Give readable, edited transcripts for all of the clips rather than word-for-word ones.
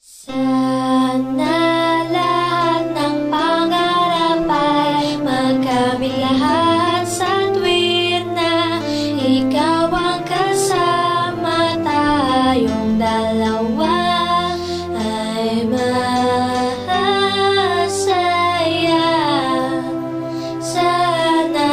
Sana lahat ng pangarap ay magkamit lahat sa tuwir na ikaw ang kasama, tayong dalawa ay masaya. Sana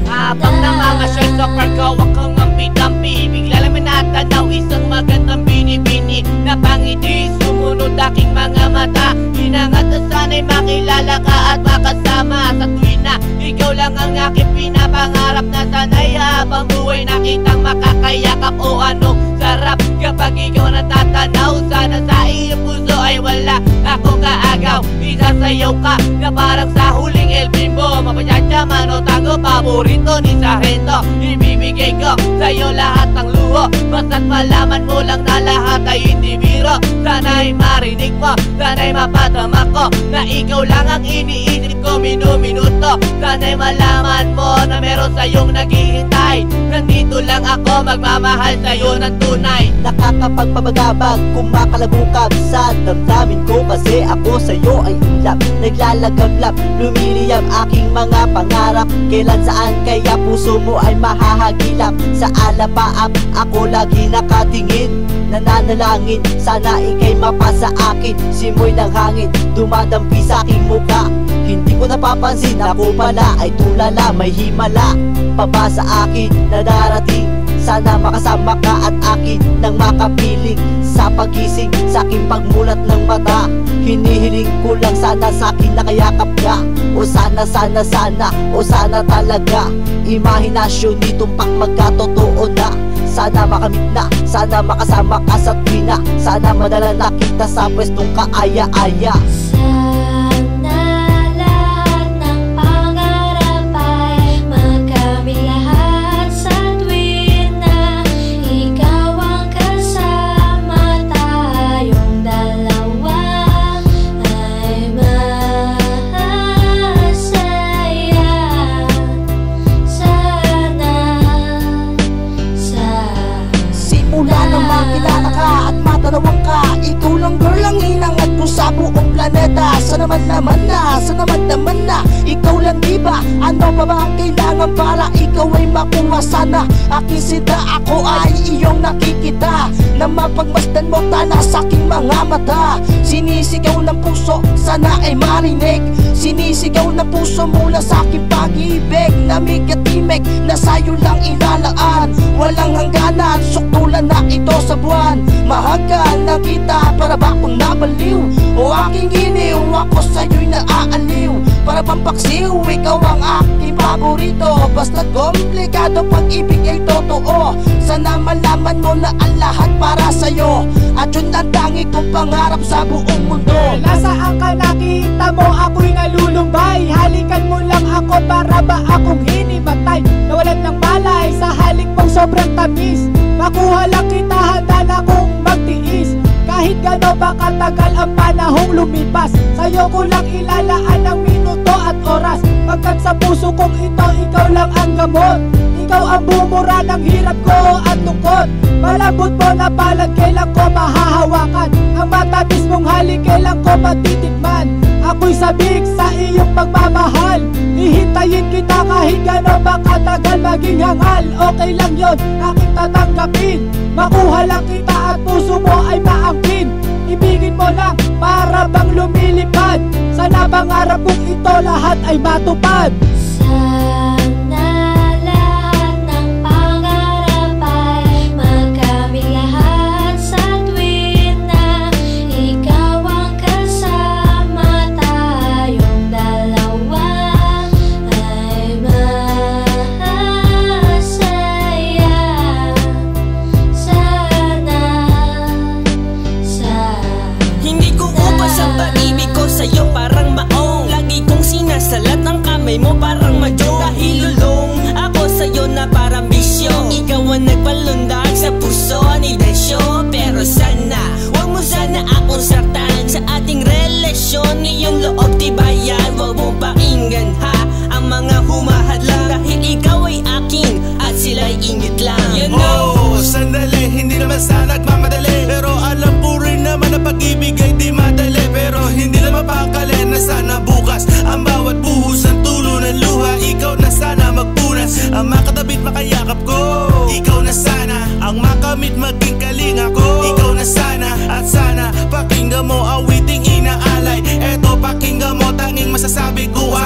habang nangangasyal sa park, hawak kang ampi-dampi, bigla lang manatanaw isang magandang bini-bini na pangiti, sumunod aking mga mata. Hinangat na sana'y makilala ka at makasama sa tuwin na ikaw lang ang aking pinapangarap, na sana'y habang buhay nakitang makakayakap. O anong sarap kapag ikaw natatanaw, sana sa iyong puso ay wala akong kaagaw. Isasayaw ka na parang sa huling El Bimbo, mapachachamano tango, paborito ni Sargento. Ibibigay ko sa'yo lahat ng luho, basta't malaman mo lang na lahat ay hindi biro. Sana'y marinig mo, sana'y mapatama ko na ikaw lang ang iniisip ko minu-minuto. Sana'y malaman mo na meron sa'yong naghihintay, nandito lang ako magmamahal sa'yo ng tunay. Nakakapagpabagabag, kumakalabukab sa damdamin ko, kasi ako sa'yo ay ulap, naglalagablap, lumiliyab aking mga pangarap. Kailan saan kaya puso mo ay mahahagilap? Sa alapaap ako lagi nakatingin, nananalangin sana ika'y mapasa akin. Simoy ng hangin dumadampi sa aking mukha, hindi ko napapansin ako pala ay tulala, may himala pa ba sa akin na darating? Sana makasama ka at akin nang makapiling sa pagising, sa aking pagmulat ng mata. Hinihiling ko lang sana sa akin nakayakap ka, o sana o sana talaga. Imahinasyon nitumpak magkatotoo na, sana makamit na, sana makasama ka sa tuwina, sana madala na kita sa pwestong kaaya-aya. Sana lahat ng pangarap ay magkamit lahat sa tuwir na ikaw ang kasama, tayong dalawa ay masaya. Simula nang makilala ka at matanawang ka, ikaw lang girl ang hinangat ko sa buong planeta. Sana naman na ikaw lang, diba? Ano pa ba ang kailangan para ikaw ay makuha? Sana aking sinta, ako ay iyong nakikita, na mapagmasdan mo tala sa aking mga mata. Sinisigaw ng puso, sana ay marinig, sinisigaw ng puso mula sa aking pag-ibig, na migatimik na sa'yo lang ilalaan. Walang hangganan, suktulan na ito sa buwan. Mahagkan na kita, para ba akong nabaliw? O aking iniw, ako sa'yo'y naaaliw. Para bang paksiw, ikaw ang aking paborito. Basta't komplikado, pag-ibig ay totoo. Sana malaman mo na ang lahat para sa'yo, at yun ang tangi kong pangarap sa buong mundo. Nasaan ka, nakita mo ako'y nalulumbay? Halikan mo lang ako, para ba akong hinimatay? Nawalan ng malay sa halik mong sobrang tamis. Makuha lang kita, handa na kong magtiis. Kahit gano'n ba katagal ang panahong lumipas, sa'yo ko lang ilalaan ang minuto at oras. Pagkat sa puso kong ito, ikaw lang ang gamot. Ikaw ang bumura ng hirap ko at lungkot. Malambot mo na palad, kailan ko mahahawakan? Ang matamis mong halik, kailan ko matitikman? Ako'y sabik sa iyong pagmamahal, hihintayin kita kahit gano'n ba katagal. Maging hangal, okay lang yun, aking tatanggapin. Makuha lang kita at puso mo ay maangkin. Ibigin mo lang, para bang lumilipad. Sana pangarap kong ito lahat ay matupad. Sana lahat ng pangarap ay magkamit lahat sa tuwir na ikaw ang kasama, tayong dalawa ay masaya. Hindi ko ubas ang pag-ibig ko sa'yo, parang maong lagi kong sinasalat ang kamay mo para maging kalinga ko. Ikaw na sana at sana pakinggan mo awiting inaalay. Eto pakinggan mo, tanging masasabi ko ay